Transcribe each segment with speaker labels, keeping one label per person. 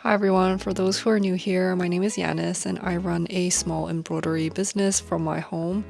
Speaker 1: Hi everyone, for those who are new here, my name is Yanis and I run a small embroidery business from my home.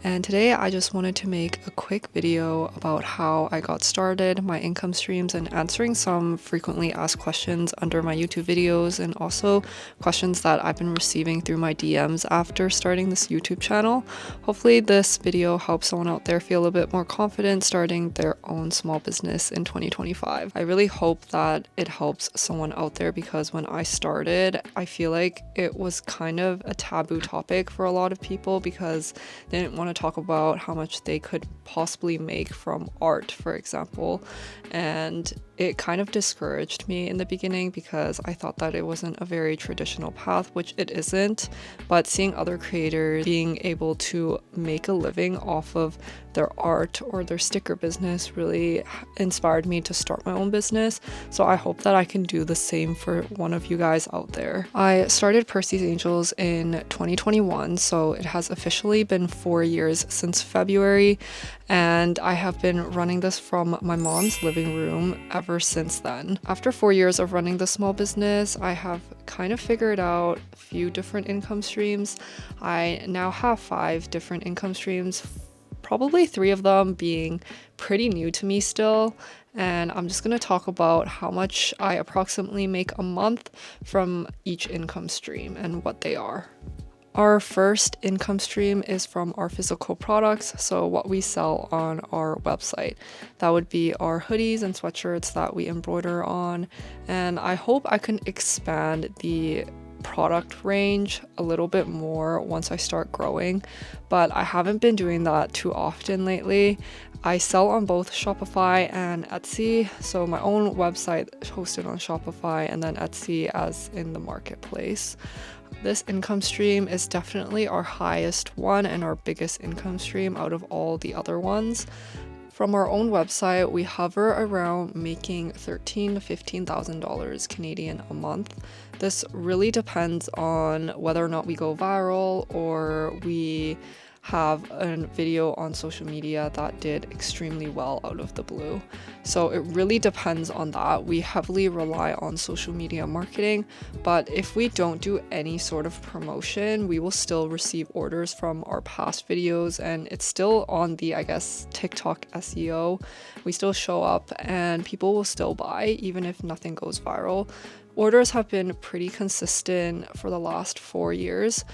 Speaker 1: And today I just wanted to make a quick video about how I got started, my income streams, and answering some frequently asked questions under my YouTube videos, and also questions that I've been receiving through my DMs after starting this YouTube channel. Hopefully this video helps someone out there feel a bit more confident starting their own small business in 2025. I really hope that it helps someone out there because when I started, I feel like it was kind of a taboo topic for a lot of people because they didn't want to talk about how much they could possibly make from art, for example. And it kind of discouraged me in the beginning because I thought that it wasn't a very traditional path, which it isn't. But seeing other creators being able to make a living off of their art or their sticker business really inspired me to start my own business. So I hope that I can do the same for one of you guys out there. I started Percy's Angels in 2021, so it has officially been 4 years since February, and I have been running this from my mom's living room ever since then. After 4 years of running the small business, I have kind of figured out a few different income streams. I now have 5 different income streams, probably 3 of them being pretty new to me still. And I'm just going to talk about how much I approximately make a month from each income stream and what they are. Our first income stream is from our physical products, so what we sell on our website. That would be our hoodies and sweatshirts that we embroider on, and I hope I can expand the product range a little bit more once I start growing, but I haven't been doing that too often lately. I sell on both Shopify and Etsy, so my own website hosted on Shopify and then Etsy as in the marketplace. This income stream is definitely our highest one and our biggest income stream out of all the other ones. From our own website, we hover around making $13,000 to $15,000 Canadian a month. This really depends on whether or not we go viral or we have a video on social media that did extremely well out of the blue. So it really depends on that. We heavily rely on social media marketing, but if we don't do any sort of promotion, we will still receive orders from our past videos, and it's still on the, TikTok SEO. We still show up and people will still buy even if nothing goes viral. Orders have been pretty consistent for the last 4 years.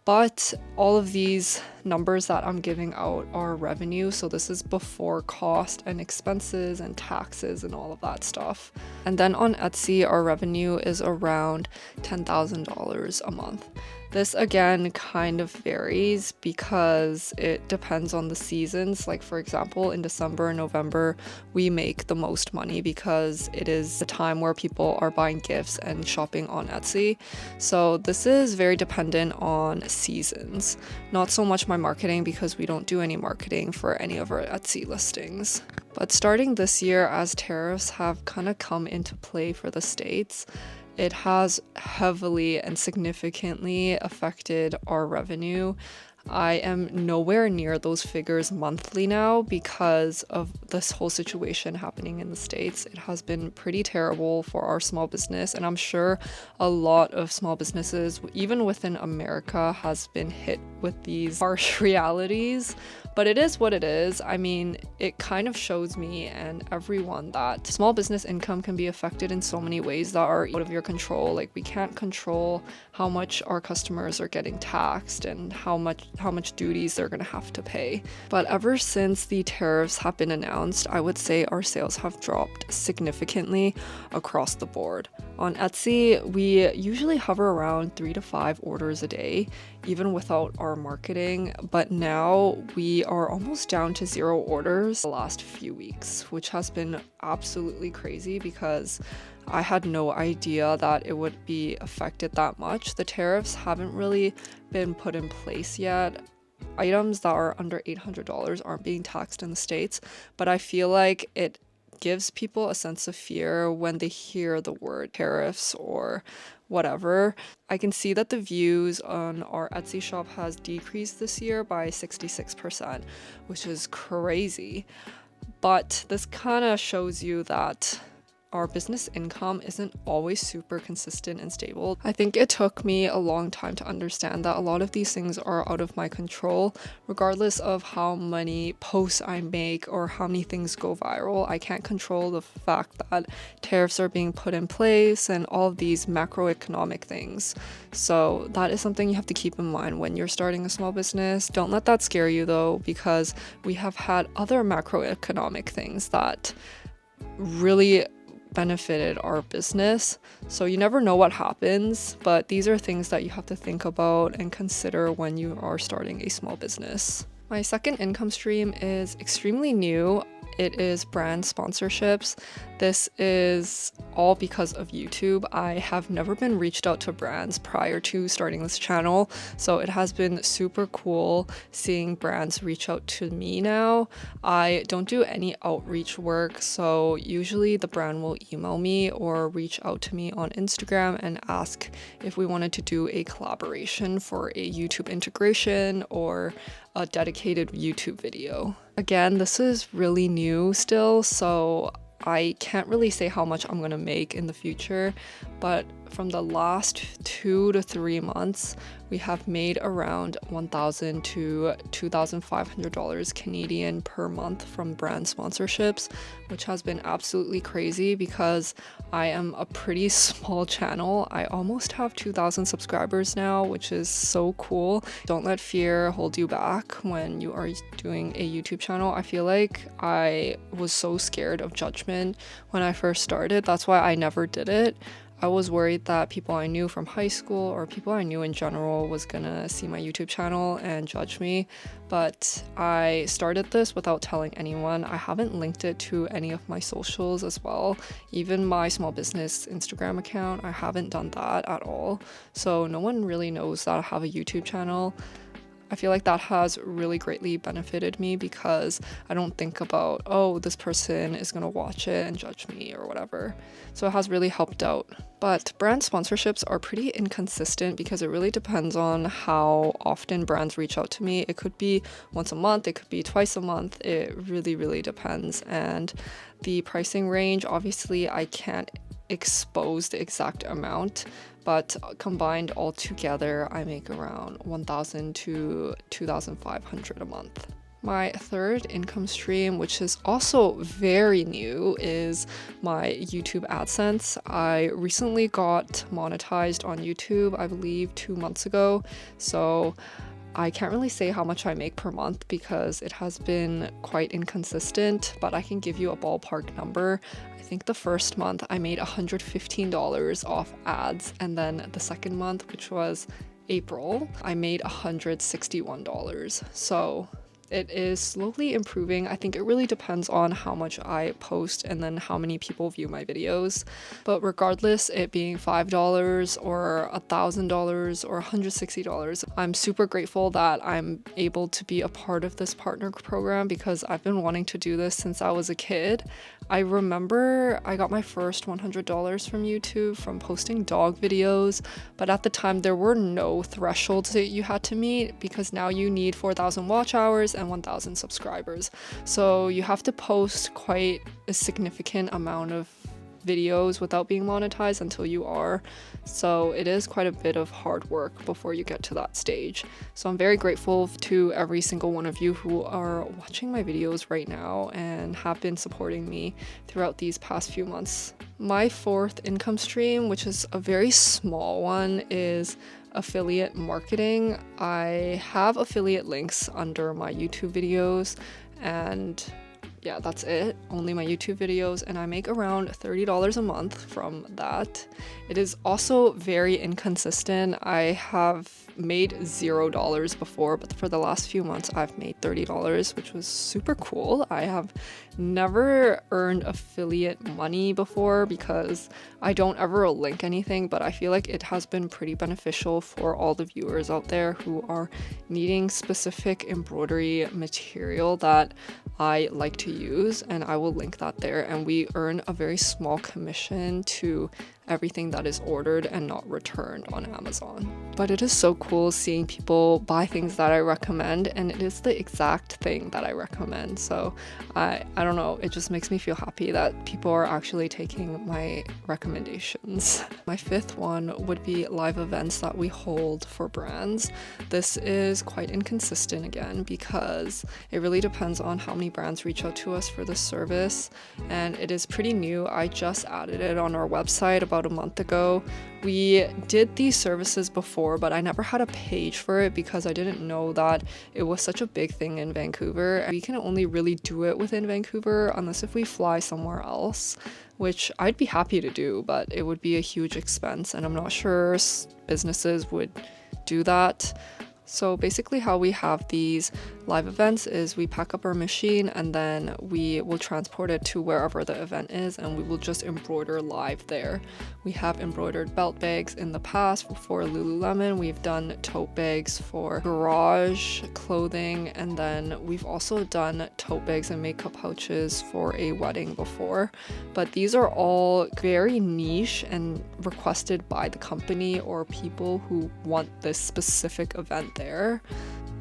Speaker 1: But all of these numbers that I'm giving out are revenue, so this is before cost and expenses and taxes and all of that stuff. And then on Etsy, our revenue is around $10,000 a month. This again kind of varies because it depends on the seasons. Like for example, in December and November, we make the most money because it is the time where people are buying gifts and shopping on Etsy. So this is very dependent on seasons, not so much my marketing because we don't do any marketing for any of our Etsy listings. But starting this year, as tariffs have kind of come into play for the States, it has heavily and significantly affected our revenue. I am nowhere near those figures monthly now because of this whole situation happening in the States. It has been pretty terrible for our small business, and I'm sure a lot of small businesses, even within America, has been hit with these harsh realities. But it is what it is. I mean, it kind of shows me and everyone that small business income can be affected in so many ways that are out of your control. Like we can't control how much our customers are getting taxed and how much duties they're gonna have to pay. But ever since the tariffs have been announced, I would say our sales have dropped significantly across the board. On Etsy, we usually hover around 3 to 5 orders a day, even without our marketing, but now we are almost down to 0 orders the last few weeks, which has been absolutely crazy because I had no idea that it would be affected that much. The tariffs haven't really been put in place yet. Items that are under $800 aren't being taxed in the States, but I feel like it gives people a sense of fear when they hear the word tariffs or whatever. I can see that the views on our Etsy shop has decreased this year by 66%, which is crazy. But this kind of shows you that our business income isn't always super consistent and stable. I think it took me a long time to understand that a lot of these things are out of my control. Regardless of how many posts I make or how many things go viral, I can't control the fact that tariffs are being put in place and all of these macroeconomic things. So that is something you have to keep in mind when you're starting a small business. Don't let that scare you though, because we have had other macroeconomic things that really benefited our business. So you never know what happens, but these are things that you have to think about and consider when you are starting a small business. My second income stream is extremely new. It is brand sponsorships. This is all because of YouTube. I have never been reached out to brands prior to starting this channel, so it has been super cool seeing brands reach out to me now. I don't do any outreach work, so usually the brand will email me or reach out to me on Instagram and ask if we wanted to do a collaboration for a YouTube integration or a dedicated YouTube video. Again, this is really new still, so I can't really say how much I'm gonna make in the future, but from the last 2 to 3 months, we have made around $1,000 to $2,500 Canadian per month from brand sponsorships, which has been absolutely crazy because I am a pretty small channel. I almost have 2,000 subscribers now, which is so cool. Don't let fear hold you back when you are doing a YouTube channel. I feel like I was so scared of judgment when I first started. That's why I never did it. I was worried that people I knew from high school or people I knew in general was gonna see my YouTube channel and judge me, but I started this without telling anyone. I haven't linked it to any of my socials as well. Even my small business Instagram account, I haven't done that at all. So no one really knows that I have a YouTube channel. I feel like that has really greatly benefited me because I don't think about, oh, this person is gonna watch it and judge me or whatever. So it has really helped out. But brand sponsorships are pretty inconsistent because it really depends on how often brands reach out to me. It could be once a month, it could be twice a month. It really, really depends. And the pricing range, obviously I can't expose the exact amount, but combined all together, I make around $1,000 to $2,500 a month. My third income stream, which is also very new, is my YouTube AdSense. I recently got monetized on YouTube, I believe 2 months ago. So I can't really say how much I make per month because it has been quite inconsistent, but I can give you a ballpark number. I think the first month I made $115 off ads, and then the second month, which was April, I made $161. So it is slowly improving. I think it really depends on how much I post and then how many people view my videos. But regardless, it being $5 or $1,000 or $160, I'm super grateful that I'm able to be a part of this partner program because I've been wanting to do this since I was a kid. I remember I got my first $100 from YouTube from posting dog videos, but at the time there were no thresholds that you had to meet because now you need 4,000 watch hours and 1,000 subscribers. So you have to post quite a significant amount of videos without being monetized until you are. So it is quite a bit of hard work before you get to that stage. So I'm very grateful to every single one of you who are watching my videos right now and have been supporting me throughout these past few months. My fourth income stream, which is a very small one, is affiliate marketing. I have affiliate links under my YouTube videos, and yeah, that's it. Only my YouTube videos, and I make around $30 a month from that. It is also very inconsistent. I have made $0 before, but for the last few months I've made $30, which was super cool. I have never earned affiliate money before because I don't ever link anything, but I feel like it has been pretty beneficial for all the viewers out there who are needing specific embroidery material that I like to use, and I will link that there, and we earn a very small commission to everything that is ordered and not returned on Amazon. But it is so cool seeing people buy things that I recommend, and it is the exact thing that I recommend. So I don't know, it just makes me feel happy that people are actually taking my recommendations. My fifth one would be live events that we hold for brands. This is quite inconsistent again because it really depends on how many brands reach out to us for this service, and it is pretty new. I just added it on our website about a month ago. We did these services before, but I never had a page for it because I didn't know that it was such a big thing in Vancouver. We can only really do it within Vancouver unless if we fly somewhere else, which I'd be happy to do, but it would be a huge expense and I'm not sure businesses would do that. So basically how we have these live events is we pack up our machine and then we will transport it to wherever the event is and we will just embroider live there. We have embroidered belt bags in the past for Lululemon. We've done tote bags for garage clothing, and then we've also done tote bags and makeup pouches for a wedding before. But these are all very niche and requested by the company or people who want this specific event there.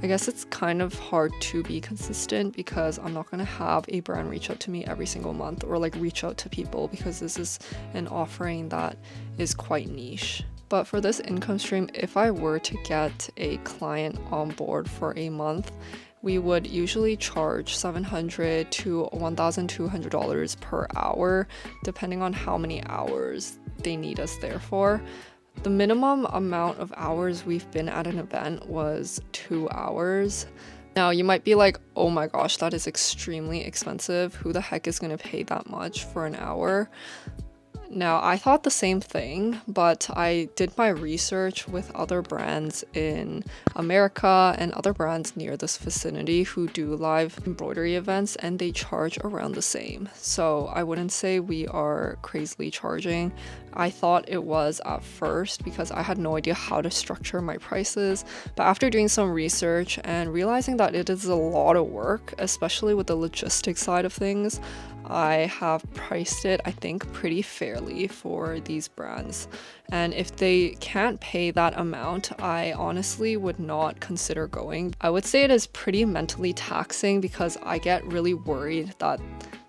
Speaker 1: I guess it's kind of hard to be consistent because I'm not going to have a brand reach out to me every single month or like reach out to people because this is an offering that is quite niche. But for this income stream, if I were to get a client on board for a month, we would usually charge $700 to $1,200 per hour, depending on how many hours they need us there for. The minimum amount of hours we've been at an event was 2 hours. Now you might be like, oh my gosh, that is extremely expensive. Who the heck is going to pay that much for an hour? Now, I thought the same thing, but I did my research with other brands in America and other brands near this vicinity who do live embroidery events, and they charge around the same. So I wouldn't say we are crazily charging. I thought it was at first because I had no idea how to structure my prices, but after doing some research and realizing that it is a lot of work, especially with the logistics side of things, I have priced it, I think, pretty fairly for these brands. And if they can't pay that amount, I honestly would not consider going. I would say it is pretty mentally taxing because I get really worried that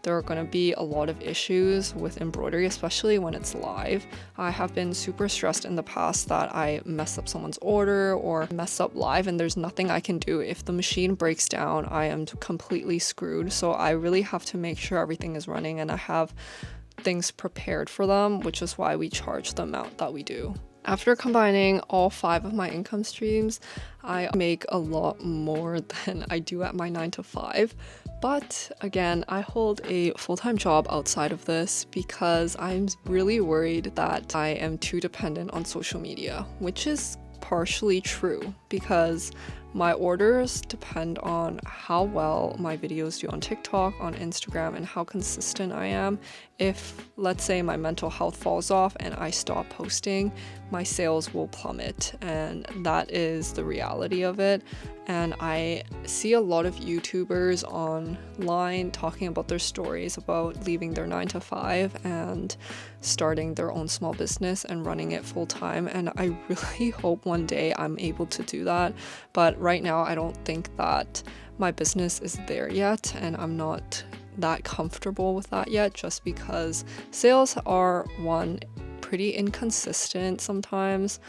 Speaker 1: there are going to be a lot of issues with embroidery, especially when it's live. I have been super stressed in the past that I mess up someone's order or mess up live and there's nothing I can do. If the machine breaks down, I am completely screwed. So I really have to make sure everything is running and I have things prepared for them, which is why we charge the amount that we do. After combining all 5 of my income streams, I make a lot more than I do at my 9 to 5. But again, I hold a full-time job outside of this because I'm really worried that I am too dependent on social media, which is partially true because my orders depend on how well my videos do on TikTok, on Instagram, and how consistent I am. If, let's say, my mental health falls off and I stop posting, my sales will plummet, and that is the reality of it. And I see a lot of YouTubers online talking about their stories about leaving their 9 to 5 and starting their own small business and running it full time. And I really hope one day I'm able to do that. But right now, I don't think that my business is there yet, and I'm not that comfortable with that yet, just because sales are pretty inconsistent sometimes.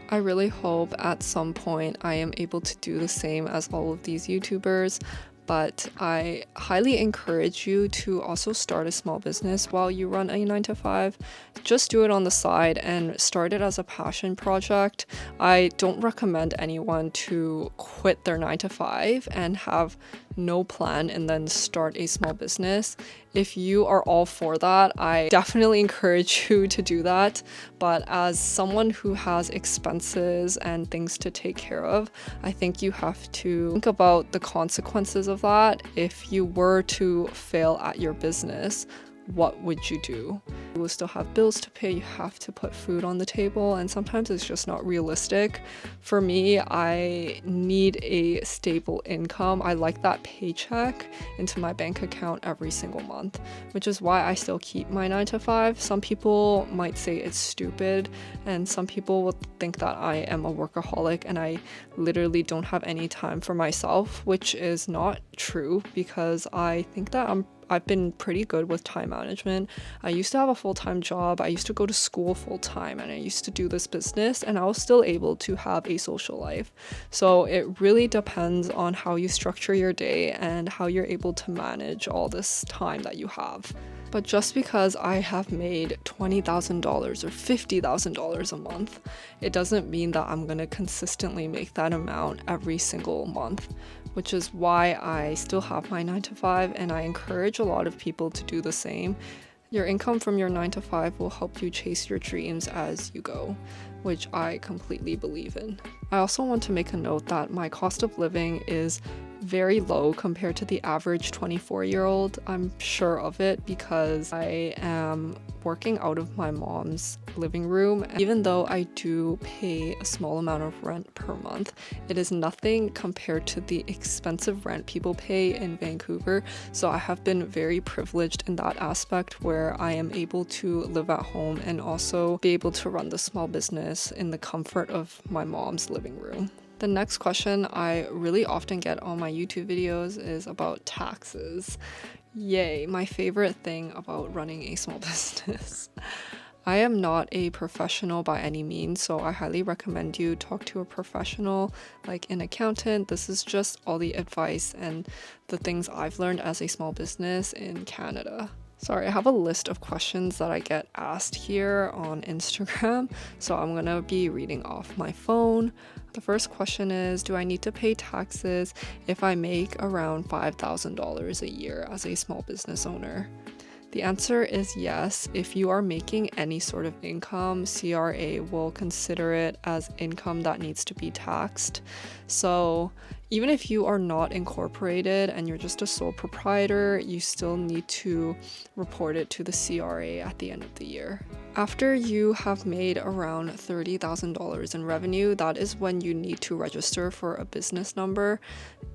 Speaker 1: I really hope at some point I am able to do the same as all of these YouTubers, but I highly encourage you to also start a small business while you run a 9 to 5. Just do it on the side and start it as a passion project. I don't recommend anyone to quit their 9 to 5 and have no plan and then start a small business. If you are all for that, I definitely encourage you to do that. But as someone who has expenses and things to take care of, I think you have to think about the consequences of that. If you were to fail at your business, what would you do? You will still have bills to pay, you have to put food on the table, and sometimes it's just not realistic. For me, I need a stable income. I like that paycheck into my bank account every single month, which is why I still keep my 9 to 5. Some people might say it's stupid, and some people will think that I am a workaholic and I literally don't have any time for myself, which is not true, because I think that I've been pretty good with time management. I used to have a full-time job, I used to go to school full-time, and I used to do this business, and I was still able to have a social life. So it really depends on how you structure your day and how you're able to manage all this time that you have. But just because I have made $20,000 or $50,000 a month, it doesn't mean that I'm gonna consistently make that amount every single month, which is why I still have my 9 to 5, and I encourage a lot of people to do the same. Your income from your 9 to 5 will help you chase your dreams as you go, which I completely believe in. I also want to make a note that my cost of living is very low compared to the average 24-year-old. I'm sure of it because I am working out of my mom's living room. And even though I do pay a small amount of rent per month, it is nothing compared to the expensive rent people pay in Vancouver. So I have been very privileged in that aspect, where I am able to live at home and also be able to run the small business in the comfort of my mom's living room. The next question I really often get on my YouTube videos is about taxes. Yay, my favorite thing about running a small business. I am not a professional by any means, so I highly recommend you talk to a professional like an accountant. This is just all the advice and the things I've learned as a small business in Canada. Sorry, I have a list of questions that I get asked here on Instagram, so I'm gonna be reading off my phone. The first question is, do I need to pay taxes if I make around $5,000 a year as a small business owner? The answer is yes. If you are making any sort of income, CRA will consider it as income that needs to be taxed. So even if you are not incorporated and you're just a sole proprietor, you still need to report it to the CRA at the end of the year. After you have made around $30,000 in revenue, that is when you need to register for a business number,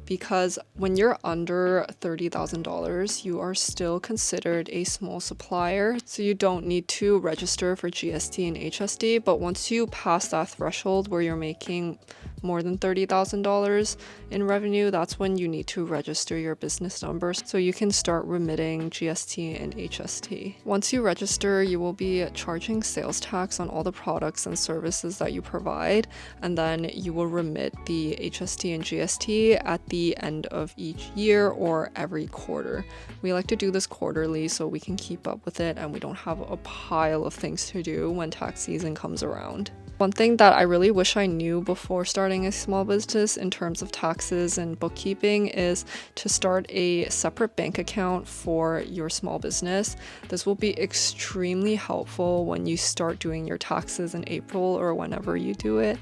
Speaker 1: because when you're under $30,000, you are still considered a small supplier, so you don't need to register for GST and HST. But once you pass that threshold where you're making more than $30,000 in revenue, that's when you need to register your business number so you can start remitting GST and HST. Once you register, you will be charging sales tax on all the products and services that you provide, and then you will remit the HST and GST at the end of each year or every quarter. We like to do this quarterly so we can keep up with it and we don't have a pile of things to do when tax season comes around. One thing that I really wish I knew before starting a small business in terms of taxes and bookkeeping is to start a separate bank account for your small business. This will be extremely helpful when you start doing your taxes in April or whenever you do it.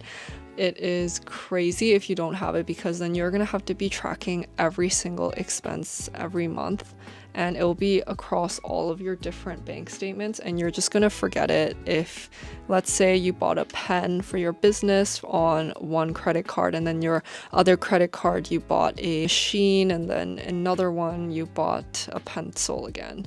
Speaker 1: It is crazy if you don't have it, because then you're gonna have to be tracking every single expense every month, and it will be across all of your different bank statements, and you're just gonna forget it. If, let's say, you bought a pen for your business on one credit card, and then your other credit card you bought a machine, and then another one you bought a pencil again.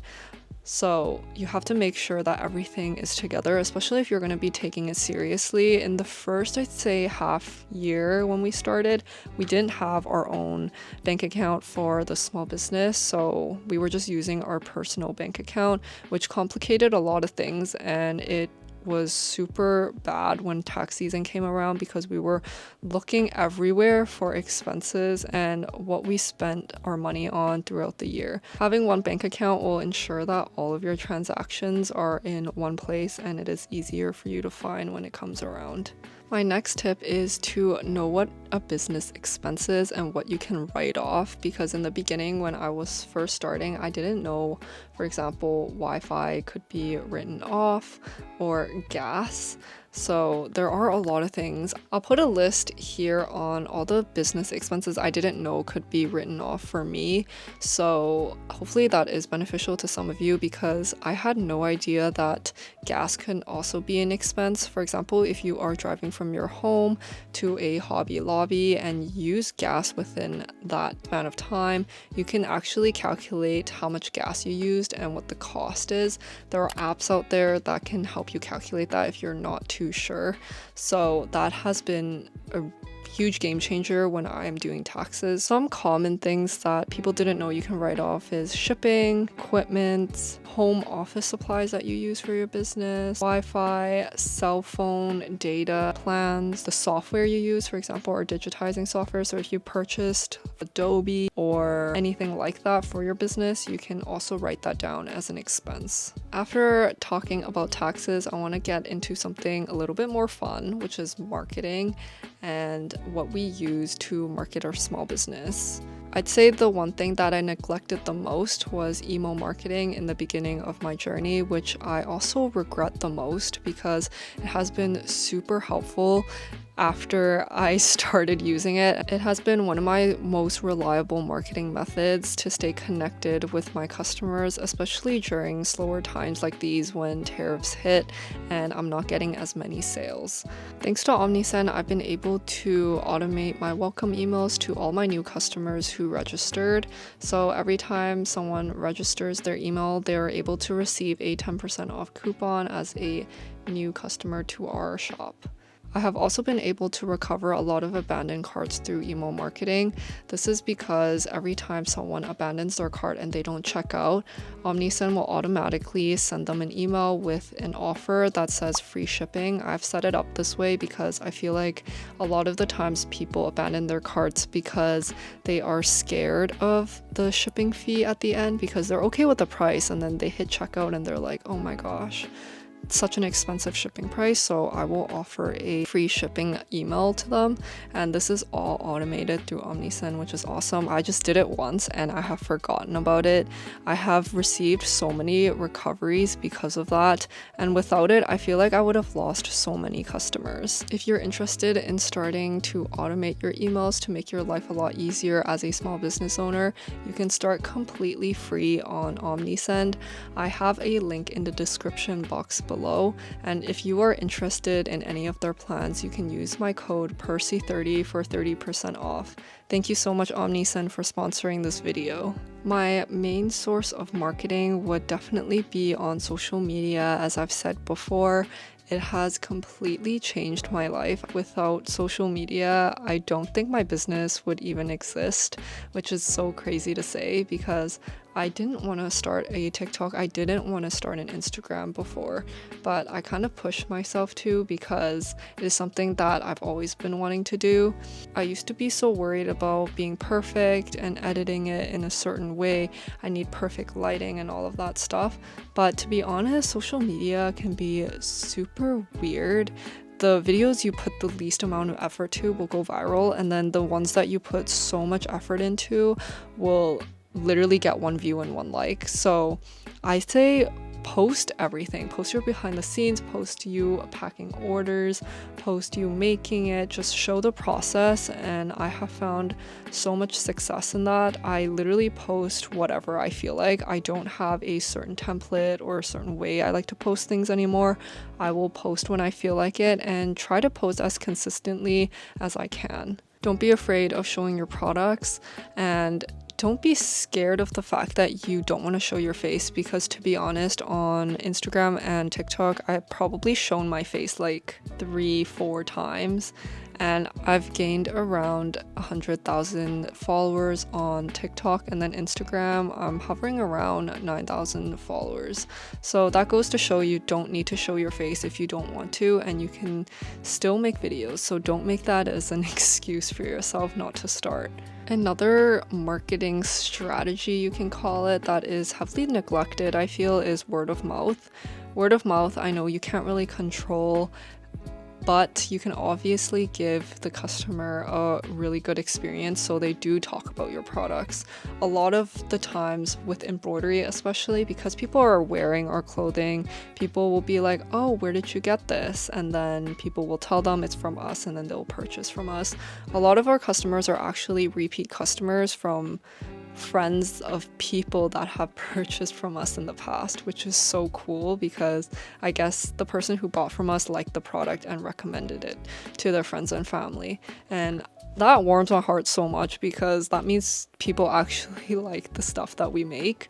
Speaker 1: So you have to make sure that everything is together, especially if you're going to be taking it seriously. In the first, I'd say, half year when we started, we didn't have our own bank account for the small business. So we were just using our personal bank account, which complicated a lot of things, and it was super bad when tax season came around because we were looking everywhere for expenses and what we spent our money on throughout the year. Having one bank account will ensure that all of your transactions are in one place and it is easier for you to find when it comes around. My next tip is to know what a business expense is and what you can write off, because in the beginning when I was first starting, I didn't know, for example, Wi-Fi could be written off or gas. So there are a lot of things. I'll put a list here on all the business expenses I didn't know could be written off for me. So hopefully that is beneficial to some of you, because I had no idea that gas can also be an expense. For example, if you are driving from your home to a Hobby Lobby and use gas within that span of time, you can actually calculate how much gas you used and what the cost is. There are apps out there that can help you calculate that if you're not too sure. So that has been a huge game changer when I'm doing taxes. Some common things that people didn't know you can write off is shipping, equipment, home office supplies that you use for your business, Wi-Fi, cell phone, data plans, the software you use, for example, or digitizing software. So if you purchased Adobe or anything like that for your business, you can also write that down as an expense. After talking about taxes, I want to get into something a little bit more fun, which is marketing and what we use to market our small business. I'd say the one thing that I neglected the most was email marketing in the beginning of my journey, which I also regret the most because it has been super helpful after I started using it. It has been one of my most reliable marketing methods to stay connected with my customers, especially during slower times like these when tariffs hit and I'm not getting as many sales. Thanks to OmniSend, I've been able to automate my welcome emails to all my new customers who registered. So every time someone registers their email, they're able to receive a 10% off coupon as a new customer to our shop. I have also been able to recover a lot of abandoned carts through email marketing. This is because every time someone abandons their cart and they don't check out, OmniSend will automatically send them an email with an offer that says free shipping. I've set it up this way because I feel like a lot of the times people abandon their carts because they are scared of the shipping fee at the end, because they're okay with the price and then they hit checkout and they're like, oh my gosh, such an expensive shipping price. So I will offer a free shipping email to them, and this is all automated through OmniSend, which is awesome. I just did it once and I have forgotten about it. I have received so many recoveries because of that, and without it I feel like I would have lost so many customers. If you're interested in starting to automate your emails to make your life a lot easier as a small business owner, you can start completely free on OmniSend. I have a link in the description box below, and if you are interested in any of their plans, you can use my code PERCY30 for 30% off. Thank you so much, OmniSend, for sponsoring this video. My main source of marketing would definitely be on social media. As I've said before, it has completely changed my life. Without social media, I don't think my business would even exist, which is so crazy to say because I didn't want to start a TikTok. I didn't want to start an Instagram before, but I kind of pushed myself to because it is something that I've always been wanting to do. I used to be so worried about being perfect and editing it in a certain way. I need perfect lighting and all of that stuff. But to be honest, social media can be super weird. The videos you put the least amount of effort to will go viral, and then the ones that you put so much effort into will literally get 1 view and 1 like. So I say post everything. Post your behind the scenes, post you packing orders, post you making it, just show the process. And I have found so much success in that. I literally post whatever I feel like. I don't have a certain template or a certain way I like to post things anymore. I will post when I feel like it and try to post as consistently as I can. Don't be afraid of showing your products, and don't be scared of the fact that you don't want to show your face, because to be honest, on Instagram and TikTok, I've probably shown my face like 3-4 times, and I've gained around 100,000 followers on TikTok, and then Instagram, I'm hovering around 9,000 followers. So that goes to show you don't need to show your face if you don't want to, and you can still make videos. So don't make that as an excuse for yourself not to start. Another marketing strategy, you can call it, that is heavily neglected, I feel, is word of mouth. Word of mouth, I know you can't really control but you can obviously give the customer a really good experience so they do talk about your products. A lot of the times with embroidery, especially because people are wearing our clothing, people will be like, oh, where did you get this? And then people will tell them it's from us, and then they'll purchase from us. A lot of our customers are actually repeat customers from friends of people that have purchased from us in the past, which is so cool because I guess the person who bought from us liked the product and recommended it to their friends and family. And that warms my heart so much because that means people actually like the stuff that we make.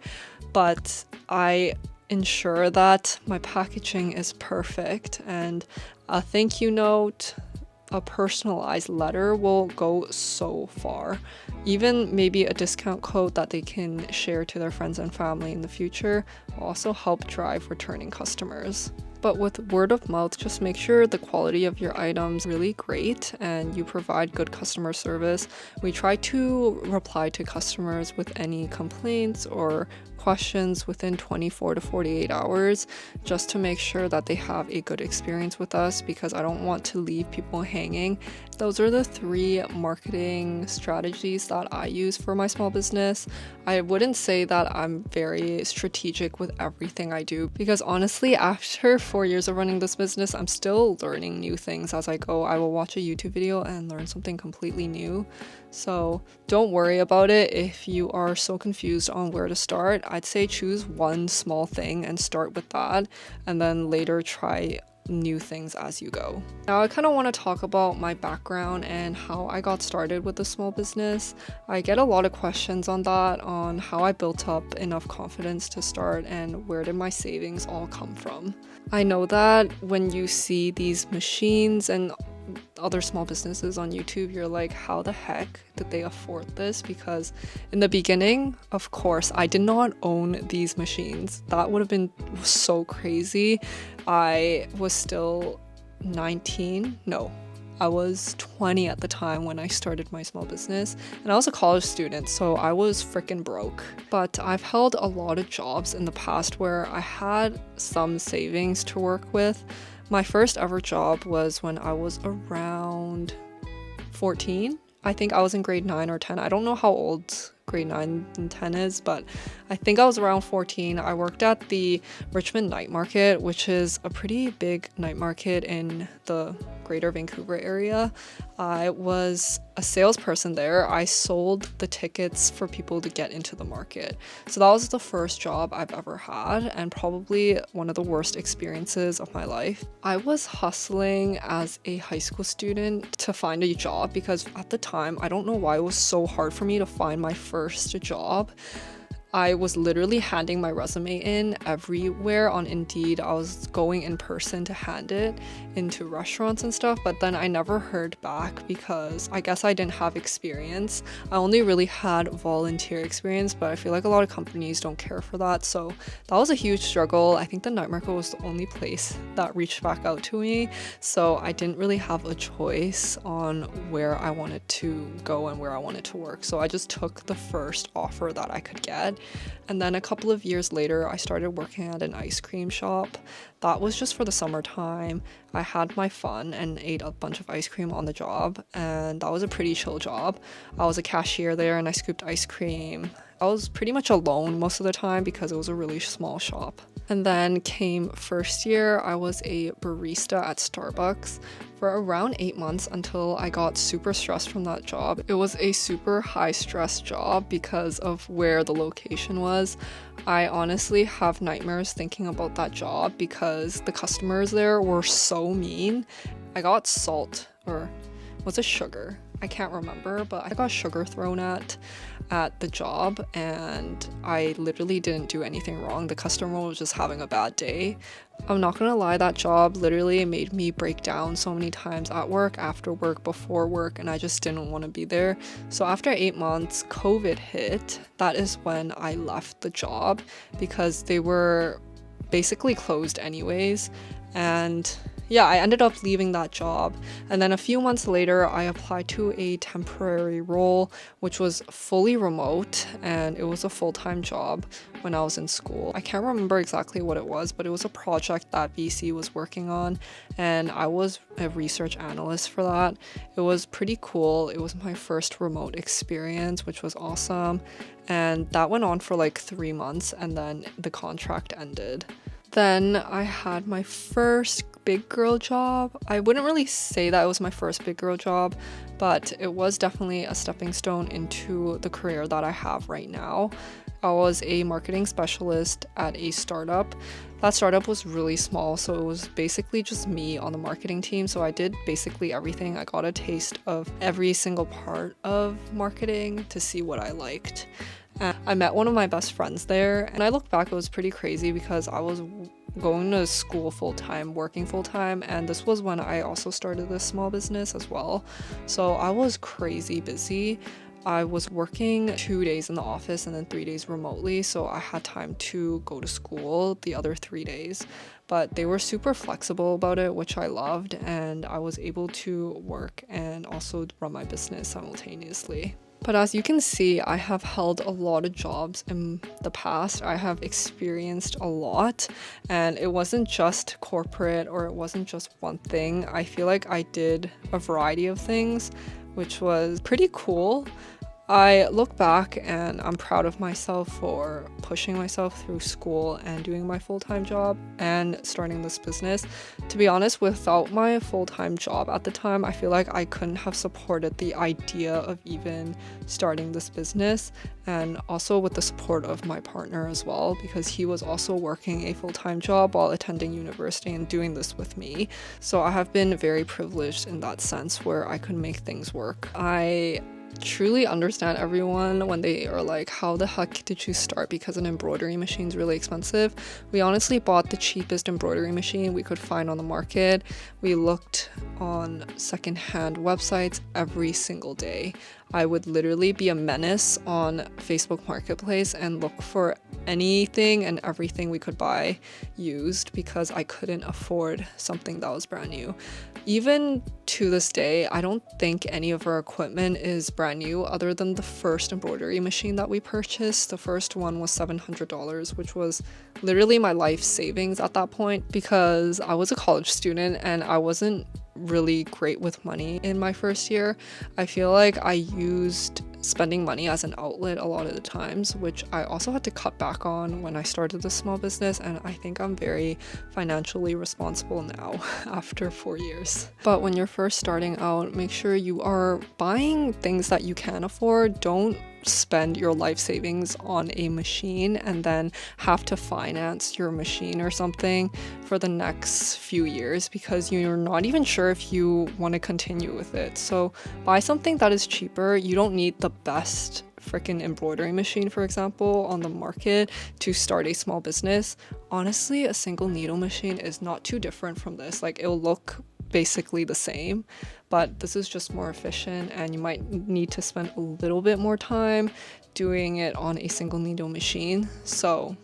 Speaker 1: But I ensure that my packaging is perfect, and a thank you note, a personalized letter will go so far. Even maybe a discount code that they can share to their friends and family in the future will also help drive returning customers. But with word of mouth, just make sure the quality of your items really great and you provide good customer service. We try to reply to customers with any complaints or questions within 24 to 48 hours just to make sure that they have a good experience with us, because I don't want to leave people hanging. Those are the 3 marketing strategies that I use for my small business. I wouldn't say that I'm very strategic with everything I do, because honestly, after 4 years of running this business, I'm still learning new things as I go. I will watch a YouTube video and learn something completely new. So don't worry about it if you are so confused on where to start. I'd say choose one small thing and start with that, and then later try new things as you go. Now I kind of want to talk about my background and how I got started with a small business. I get a lot of questions on that, on how I built up enough confidence to start and where did my savings all come from. I know that when you see these machines and other small businesses on YouTube, you're like, how the heck did they afford this? Because in the beginning, of course, I did not own these machines. That would have been so crazy. I was still 19. No, I was 20 at the time when I started my small business, and I was a college student, so I was freaking broke. But I've held a lot of jobs in the past where I had some savings to work with. My first ever job was when I was around 14. I think I was in grade 9 or 10. I don't know how old grade 9 and 10 is, but I think I was around 14. I worked at the Richmond Night Market, which is a pretty big night market in the greater Vancouver area. I was a salesperson there. I sold the tickets for people to get into the market. So that was the first job I've ever had, and probably one of the worst experiences of my life. I was hustling as a high school student to find a job because at the time, I don't know why it was so hard for me to find my first job. I was literally handing my resume in everywhere on Indeed. I was going in person to hand it into restaurants and stuff, but then I never heard back because I guess I didn't have experience. I only really had volunteer experience, but I feel like a lot of companies don't care for that. So that was a huge struggle. I think the night market was the only place that reached back out to me. So I didn't really have a choice on where I wanted to go and where I wanted to work. So I just took the first offer that I could get. And then a couple of years later, I started working at an ice cream shop. That was just for the summertime. I had my fun and ate a bunch of ice cream on the job, and that was a pretty chill job. I was a cashier there and I scooped ice cream. I was pretty much alone most of the time because it was a really small shop. And then came first year, I was a barista at Starbucks for around 8 months until I got super stressed from that job. It was a super high stress job because of where the location was. I honestly have nightmares thinking about that job because the customers there were so mean. I got salt, or was it sugar? I can't remember, but I got sugar thrown at the job, and I literally didn't do anything wrong. The customer was just having a bad day. I'm not gonna lie, that job literally made me break down so many times at work, after work, before work, and I just didn't want to be there. So after 8 months, COVID hit. That is when I left the job because they were basically closed anyways. And yeah, I ended up leaving that job. And then a few months later, I applied to a temporary role, which was fully remote, and it was a full-time job when I was in school. I can't remember exactly what it was, but it was a project that VC was working on, and I was a research analyst for that. It was pretty cool. It was my first remote experience, which was awesome. And that went on for like 3 months, and then the contract ended. Then I had my first big girl job. I wouldn't really say that it was my first big girl job, but it was definitely a stepping stone into the career that I have right now. I was a marketing specialist at a startup. That startup was really small, so it was basically just me on the marketing team. So I did basically everything. I got a taste of every single part of marketing to see what I liked. And I met one of my best friends there, and I look back, it was pretty crazy because I was going to school full-time, working full-time, and this was when I also started this small business as well. So I was crazy busy. I was working 2 days in the office and then 3 days remotely, so I had time to go to school the other 3 days. But they were super flexible about it, which I loved, and I was able to work and also run my business simultaneously. But as you can see, I have held a lot of jobs in the past. I have experienced a lot, and it wasn't just corporate or it wasn't just one thing. I feel like I did a variety of things, which was pretty cool. I look back and I'm proud of myself for pushing myself through school and doing my full-time job and starting this business. To be honest, without my full-time job at the time, I feel like I couldn't have supported the idea of even starting this business, and also with the support of my partner as well, because he was also working a full-time job while attending university and doing this with me. So I have been very privileged in that sense where I could make things work. I truly understand everyone when they are like, how the heck did you start? Because an embroidery machine is really expensive. We honestly bought the cheapest embroidery machine we could find on the market. We looked on secondhand websites every single day. I would literally be a menace on Facebook Marketplace and look for anything and everything we could buy used because I couldn't afford something that was brand new. Even to this day, I don't think any of our equipment is brand new other than the first embroidery machine that we purchased. The first one was $700, which was literally my life savings at that point because I was a college student and I wasn't really great with money in my first year. I feel like I used spending money as an outlet a lot of the times, which I also had to cut back on when I started this small business, and I think I'm very financially responsible now after 4 years. But when you're first starting out, make sure you are buying things that you can afford. Don't spend your life savings on a machine and then have to finance your machine or something for the next few years because you're not even sure if you want to continue with it. So buy something that is cheaper. You don't need the best freaking embroidery machine, for example, on the market to start a small business. Honestly, a single needle machine is not too different from this. Like, it'll look basically the same, but this is just more efficient, and you might need to spend a little bit more time doing it on a single needle machine. So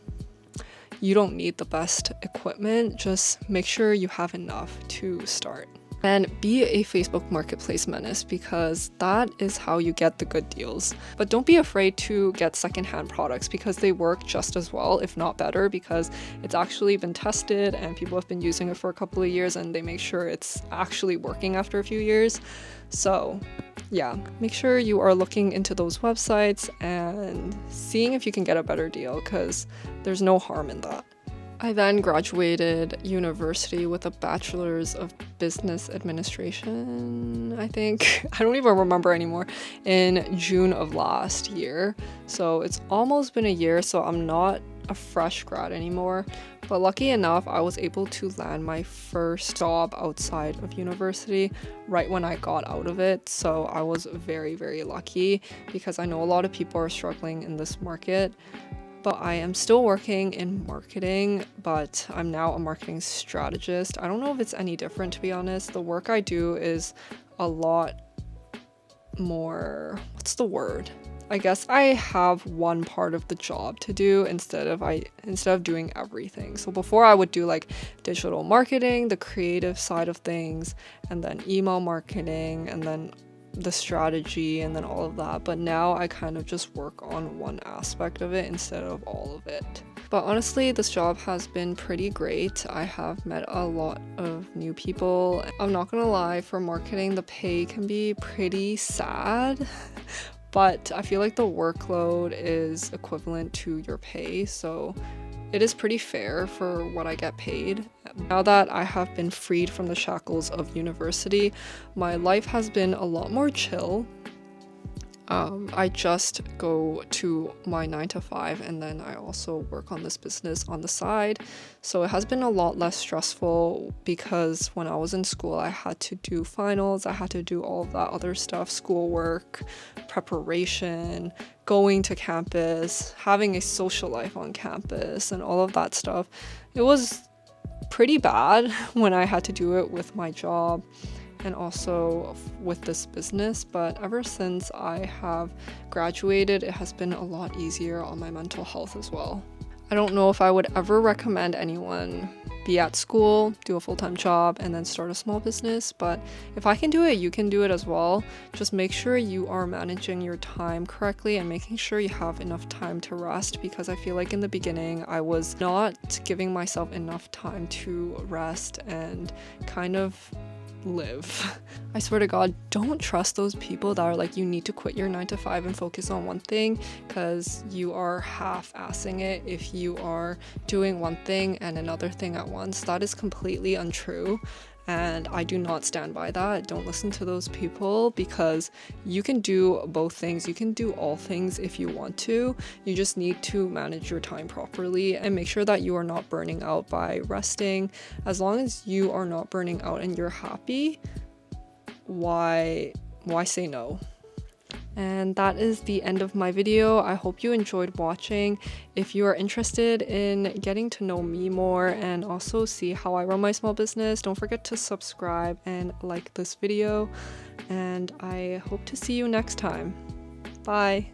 Speaker 1: you don't need the best equipment, just make sure you have enough to start. And be a Facebook Marketplace menace because that is how you get the good deals. But don't be afraid to get secondhand products because they work just as well, if not better, because it's actually been tested and people have been using it for a couple of years and they make sure it's actually working after a few years. So yeah, make sure you are looking into those websites and seeing if you can get a better deal because there's no harm in that. I then graduated university with a bachelor's of business administration, I think. I don't even remember anymore, in June of last year. So it's almost been a year, so I'm not a fresh grad anymore. But lucky enough, I was able to land my first job outside of university right when I got out of it. So I was very, very lucky because I know a lot of people are struggling in this market. But I am still working in marketing, but I'm now a marketing strategist. I don't know if it's any different, to be honest. The work I do is a lot more, what's the word? I guess I have one part of the job to do instead of doing everything. So before I would do like digital marketing, the creative side of things, and then email marketing, and then the strategy, and then all of that. But now I kind of just work on one aspect of it instead of all of it. But honestly, this job has been pretty great. I have met a lot of new people. I'm not gonna lie, for marketing, the pay can be pretty sad. But I feel like the workload is equivalent to your pay, so it is pretty fair for what I get paid. Now that I have been freed from the shackles of university, my life has been a lot more chill. I just go to my 9 to 5 and then I also work on this business on the side. So it has been a lot less stressful because when I was in school, I had to do finals, I had to do all of that other stuff, schoolwork, preparation, going to campus, having a social life on campus, and all of that stuff. It was pretty bad when I had to do it with my job and also with this business, but ever since I have graduated, it has been a lot easier on my mental health as well. I don't know if I would ever recommend anyone be at school, do a full-time job, and then start a small business, but if I can do it, you can do it as well. Just make sure you are managing your time correctly and making sure you have enough time to rest, because I feel like in the beginning I was not giving myself enough time to rest and kind of live. I swear to God, don't trust those people that are like, you need to quit your 9 to 5 and focus on one thing, because you are half-assing it if you are doing one thing and another thing at once. That is completely untrue, and I do not stand by that. Don't listen to those people, because you can do both things. You can do all things if you want to. You just need to manage your time properly and make sure that you are not burning out by resting. As long as you are not burning out and you're happy, why say no? And that is the end of my video. I hope you enjoyed watching. If you are interested in getting to know me more and also see how I run my small business, don't forget to subscribe and like this video. And I hope to see you next time. Bye.